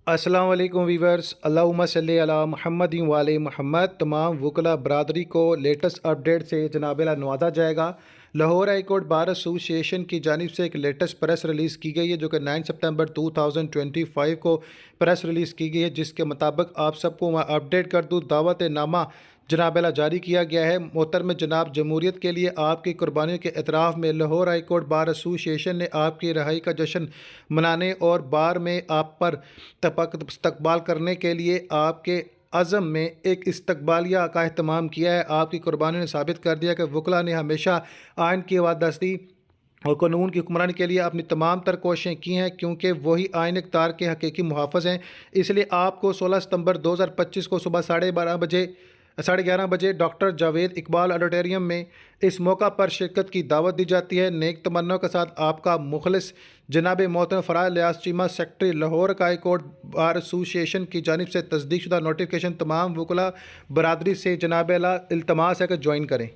السلام علیکم ویورز، اللہم صلی علی محمد وعلی محمد۔ تمام وکلاء برادری کو لیٹسٹ اپڈیٹ سے جناب نوازا جائے گا۔ Lahore high court bar association کی جانب سے ایک لیٹسٹ پریس ریلیز کی گئی ہے جو کہ 9 سپتمبر 2025 کو پریس ریلیز کی گئی ہے، جس کے مطابق آپ سب کو میں اپڈیٹ کر دوں۔ دعوت نامہ جناب جاری کیا گیا ہے۔ محترم جناب، جمہوریت کے لیے آپ کی قربانیوں کے اعتراف میں لاہور ہائی کورٹ بار ایسوسی ایشن نے آپ کی رہائی کا جشن منانے اور بار میں آپ پر استقبال کرنے کے لیے آپ کے عزم میں ایک استقبالیہ کا اہتمام کیا ہے۔ آپ کی قربانیوں نے ثابت کر دیا کہ وکلاء نے ہمیشہ آئین کی بالادستی اور قانون کی حکمرانی کے لیے اپنی تمام تر کوششیں کی ہیں، کیونکہ وہی آئین اقدار کے حقیقی محافظ ہیں۔ اس لیے آپ کو 16 ستمبر 2025 کو صبح 11:30 بجے ڈاکٹر جاوید اقبال آڈیٹوریم میں اس موقع پر شرکت کی دعوت دی جاتی ہے۔ نیک تمناؤں کے ساتھ آپ کا مخلص جناب محترم Faraz Ilyas Cheema, secretary Lahore high court bar association کی جانب سے تصدیق شدہ نوٹیفکیشن تمام وکلاء برادری سے جناب التماس ہے کہ جوائن کریں۔